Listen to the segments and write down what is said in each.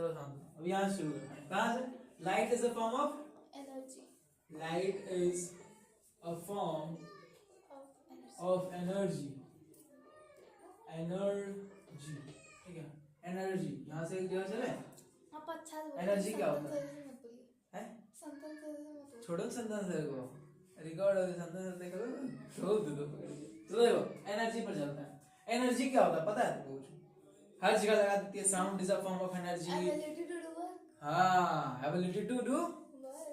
चलो शांत, अब यहाँ शुरू करते हैं। कहाँ से? Light is a form of energy light is a form of energy. Energy, ठीक है, एनर्जी यहाँ से क्लियर चले। आप अच्छा से एनर्जी क्या होता है? हैं? संतन से मत बोलिए। छोड़ो संतन सर को, रिकॉर्ड हो संतन सर देखो तो दो पकड़ के। तो देखो एनर्जी पर चलता है। एनर्जी क्या होता है पता है तुमको? कुछ हर जगह लगा देती है, sound is a form of energy. Ability to do work. हाँ, एबिलिटी टू डू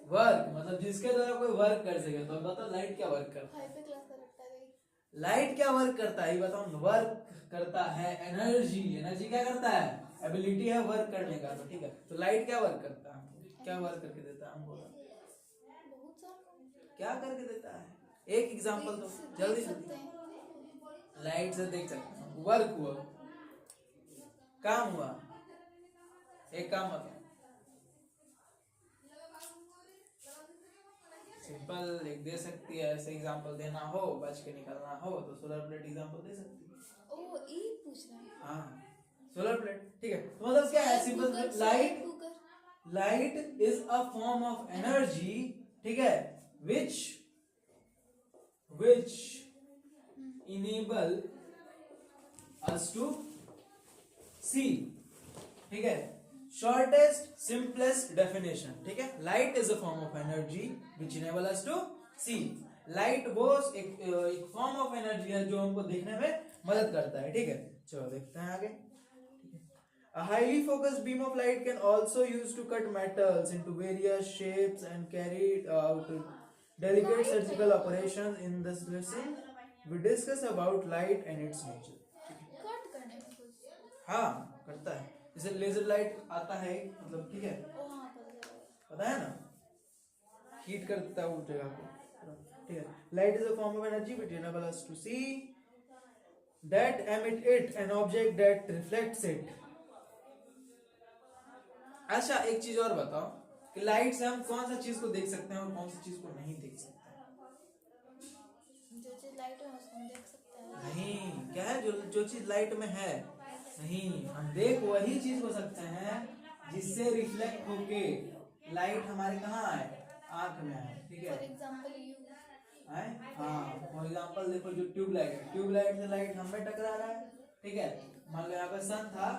वर्क, मतलब जिसके द्वारा कोई वर्क कर सके। तो बताओ लाइट क्या वर्क करता है? हाई पे क्लास का रखता है भाई। लाइट क्या वर्क करता है ये बताओ? वर्क करता है एनर्जी। एनर्जी क्या करता है? एबिलिटी है वर्क करने का। तो ठीक है, तो लाइट क्या वर्क करता है? क्या वर्क करके देता है हमको? बहुत सारा क्या करके देता है? एक एग्जांपल दो जल्दी जल्दी। लाइट से देख सकते हैं, वर्क हुआ, काम हुआ, एक काम बताओ। सिंपल एक दे सकती है, ऐसे एग्जांपल देना हो, बच के निकलना हो तो सोलर प्लेट एग्जांपल दे सकती है। ओ ये पूछ रहा है। हाँ, सोलर प्लेट, ठीक है। तो मतलब क्या है? Simple light is a form of energy, ठीक है, which enable us to see, ठीक है। शॉर्टेस्ट सिंपलेस्ट डेफिनेशन, ठीक है। Light is a form of energy which enable us to see. Light वो एक फॉर्म ऑफ एनर्जी है जो हमको देखने में मदद करता है, ठीक है। चलो देखते हैं आगे। A highly focused beam of light can also used to cut metals into various shapes and carry out delicate surgical operations. In this lesson, we discuss about light and its nature. Cut करने में कुछ। हाँ, करता है। जैसे laser light आता है, मतलब ठीक है, ओ हाँ पता है ना, हीट करता है वो जगह को, ठीक है। Light is a form of energy which enable us to see, that emit it, an object that reflects it. अच्छा एक चीज और बताओ कि लाइट से हम कौन सा चीज को देख सकते हैं और कौन सी चीज को नहीं देख सकते हैं? जो चीज लाइट में उसको हम देख सकते हैं। नहीं, क्या है? जो चीज लाइट में है नहीं, हम देख वही चीज हो सकते हैं जिससे रिफ्लेक्ट होके लाइट हमारे कहाँ आए? आंख में आए, ठीक है। फॉर एग्जांपल यू आए, हाँ, फॉर एग्जांपल देखो जो ट्यूबलाइट है, ट्यूबलाइट से लाइट हमें टकरा रहा है, ठीक है। मान लो यहाँ पे सन था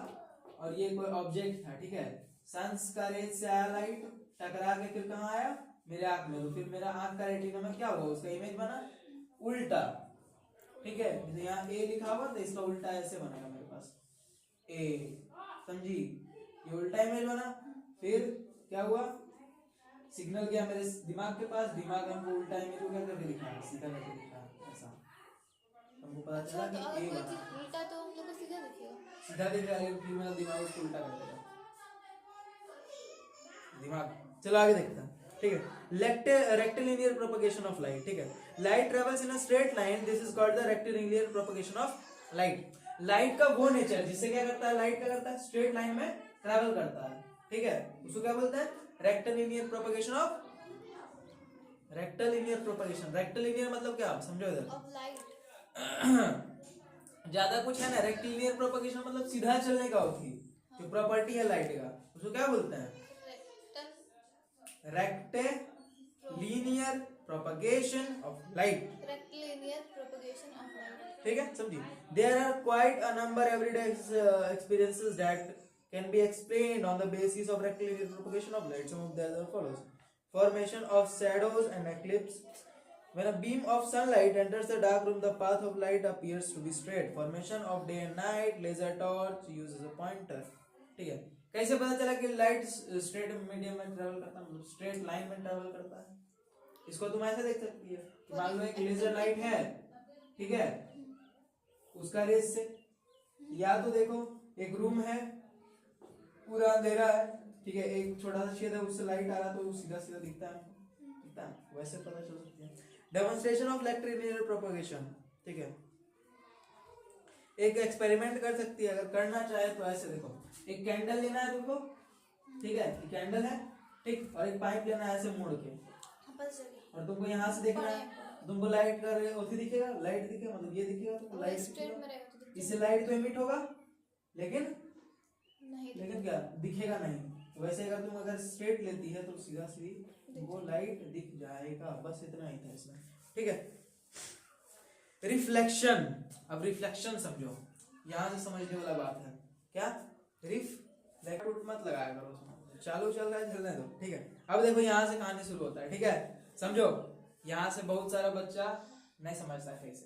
और ये कोई ऑब्जेक्ट था, ठीक है। सन का रेज से आया लाइट, टकरा के फिर कहाँ आया? मेरे आंख में। तो फिर मेरा आंख का रेटिना में क्या हुआ? उसका इमेज बना उल्टा, ठीक है। तो यहाँ ए लिखा हुआ तो इसका उल्टा ऐसे बनेगा मेरे पास ए, समझी? ये उल्टा इमेज बना। फिर क्या हुआ? सिग्नल गया मेरे दिमाग के पास, दिमाग हमको उल्टा इमेज को क्या करके दिखाया? सीधा करके दिखाया, ऐसा हमको पता चला कि ए बना। उल्टा तो हम लोग को सीधा दिखेगा। सीधा दिख रहा है, फिर मेरा दिमाग उसको उल्टा कर देगा दिमाग। चलो आगे देखते हैं, ठीक है। रेक्टिलिनियर प्रोपगेशन ऑफ लाइट, ठीक है। Light travels in a straight line, this is called the rectilinear propagation of light. Light का वो नेचर जिससे क्या करता है? लाइट क्या करता है? स्ट्रेट लाइन में ट्रेवल करता है, ठीक है। उसको क्या बोलते हैं? Rectilinear propagation of rectilinear propagation. Rectilinear मतलब क्या? समझो इधर। ऑफ लाइट ज्यादा कुछ है ना। रेक्टिलिनियर प्रोपगेशन मतलब सीधा चलने का होती है, जो प्रॉपर्टी है लाइट का, उसको क्या बोलते हैं? Rectilinear propagation of light. Rectilinear propagation of light, ठीक है, समझिए। There are quite a number everyday experiences that can be explained on the basis of rectilinear propagation of light. Some of them are follows: formation of shadows and eclipse. When a beam of sunlight enters the dark room, the path of light appears to be straight. Formation of day and night. Laser torch uses a pointer. ठीक है, कैसे पता चला कि light straight medium में travel करता है, मतलब स्ट्रेट लाइन में ट्रेवल करता है? इसको तुम ऐसे देख सकती है, मान लो एक लेजर लाइट है, ठीक है, उसका रेज से, या तो देखो एक रूम है पूरा अंधेरा है, ठीक है, एक छोटा सा छेद है, उससे लाइट आ रहा तो सीधा सीधा दिखता है, दिखता है, वैसे पता चल सकती है। डेमोन्स्ट्रेशन ऑफ रेक्टिलिनियर प्रोपगेशन, ठीक है। एक एक्सपेरिमेंट कर सकती है, अगर करना चाहे तो ऐसे देखो, एक कैंडल लेना है तुमको, ठीक है, कैंडल है, ठीक, और एक पाइप लेना है ऐसे मोड़ के, और तुमको यहाँ से देखना है, तुमको लाइट का उसी दिखेगा, लाइट दिखेगा, मतलब ये दिखेगा, तुमको लाइट दिखेगा, इससे लाइट तो इमिट होगा, लेकिन नहीं लेकिन क्या दिखेगा नहीं। तो वैसे अगर तुम अगर स्ट्रेट लेती है तो सीधा सीधी वो लाइट दिख जाएगा। बस इतना ही था इसमें, ठीक है। रिफ्लेक्शन, अब रिफ्लेक्शन समझो, यहां से समझने वाला बात है क्या। रिफ्लेक्ट मत लगाया करो उसमें, चालू चल रहा है चलने दो, ठीक है। अब देखो यहाँ से कहानी शुरू होता है, ठीक है, समझो। यहाँ से बहुत सारा बच्चा नहीं समझता है कैसे,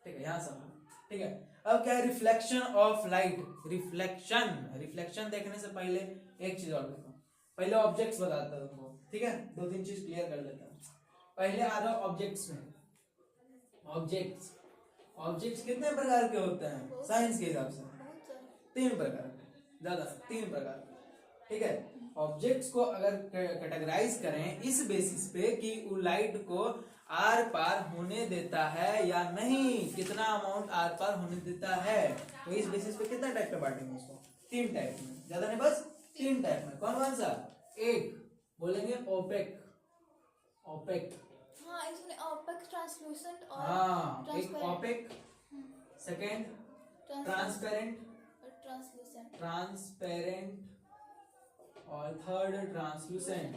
ठीक है, यहाँ समझो, ठीक है। अब क्या है रिफ्लेक्शन ऑफ लाइट। रिफ्लेक्शन देखने से पहले एक चीज और देखो, पहले ऑब्जेक्ट्स बताता हूं तुमको, ठीक है, 2-3 चीज क्लियर कर लेता हूं। पहले आ रहा ऑब्जेक्ट्स में। ऑब्जेक्ट्स कितने प्रकार के होते हैं साइंस के हिसाब से? बहुत सारे 3 प्रकार के, ज्यादा 3 प्रकार के, ठीक है। ऑब्जेक्ट्स को अगर कैटेगराइज करें इस बेसिस पे कि वो लाइट को आर पार होने देता है या नहीं, कितना अमाउंट आर पार होने देता है, तो इस बेसिस पे कितना टाइप का बांटेंगे उसको? 3 टाइप में, ज्यादा नहीं, बस 3 टाइप में। कौन कौन सा? एक बोलेंगे ओपेक, हाँ इसमें ऑपेक, ट्रांसलूसेंट और हाँ, एक transparent. Opaque, second transparent, translucent और थर्ड ट्रांसलूसेंट,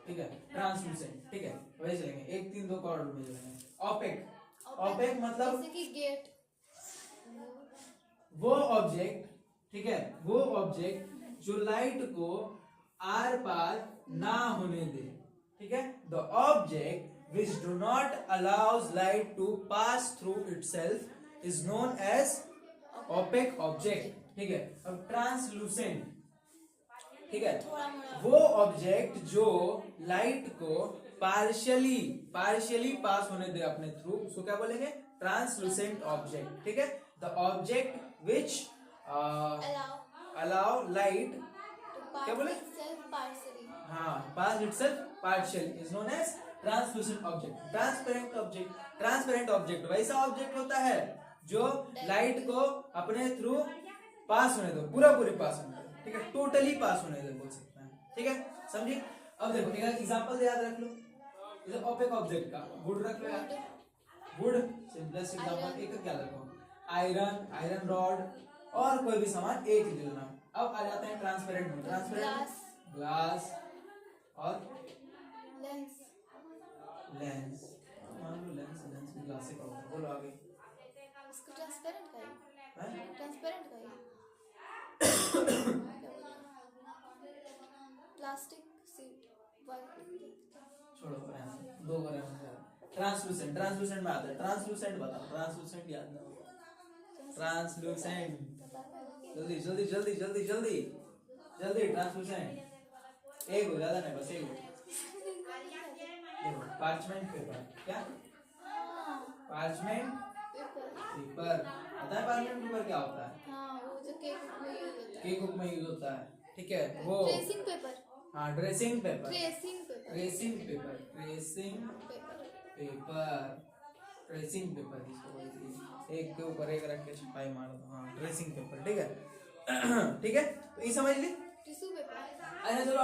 ठीक है, ट्रांसलूसेंट, ठीक है। वही चलेंगे 1 3 2 कॉर्ड में चलेंगे। ओपेक मतलब जैसे कि गेट, वो ऑब्जेक्ट, ठीक है, वो ऑब्जेक्ट जो लाइट को आर पार ना होने दे, ठीक है। The object which do not allows light to pass through itself is known as opaque object, ठीक है। अब ट्रांसलूसेंट, ठीक है, थोड़ा मोड़ा वो ऑब्जेक्ट जो लाइट को पार्शियली पास होने दे अपने थ्रू, उसको क्या बोलेंगे? ट्रांसलूसेंट ऑब्जेक्ट, ठीक है। The object which allow light, क्या बोले? पार्शियली, हाँ, pass itself partial is known as translucent object. Transparent object वैसा ऑब्जेक्ट होता है जो लाइट को अपने थ्रू पास होने दो, पूरी पास होने दो, ठीक है, टोटली पास होने दो बोल सकते हैं, ठीक है, समझिए। अब देखो एक एग्जांपल याद रख लो, जैसे ओपेक ऑब्जेक्ट का वुड रख लो यार, वुड सिंपलेस्ट एग्जांपल। एक क्या रखो? आयरन रॉड और कोई भी सामान एक ही लेना। अब आ जाते हैं ट्रांसपेरेंट में। ट्रांसपेरेंट ग्लास और लेंस, मान लो लेंस भी ग्लास से होता है। बोलो आगे। इसको ट्रांसपेरेंट का ही, हैं? ट्रांसपेरेंट का ही, प्लास्टिक शीट वाइट, छोड़ो ऐसे 2 बार ऐसे। ट्रांसलूसेंट में आता है। ट्रांसलूसेंट बताओ, ट्रांसलूसेंट याद ना हो। ट्रांसलूसेंट, जल्दी ट्रांसलूसेंट। एक हो, ज्यादा नहीं, बस एक हो। देखो पार्चमेंट पेपर, क्या? पार्चमेंट पेपर, पता है पार्चमेंट पेपर क्या होता है? हाँ वो जो केक में यूज होता है, केक बुक में यूज होता है, ठीक है, वो ट्रेसिंग पेपर, हाँ ड्रेसिंग पेपर, ट्रेसिंग पेपर जिसको बोलते हैं, एक के ऊपर एक रख के छपाई मार दो, हाँ ट्रेसिंग पेपर, ठीक है। ठीक है, तो ये समझ ली। Tissue paper. अच्छा चलो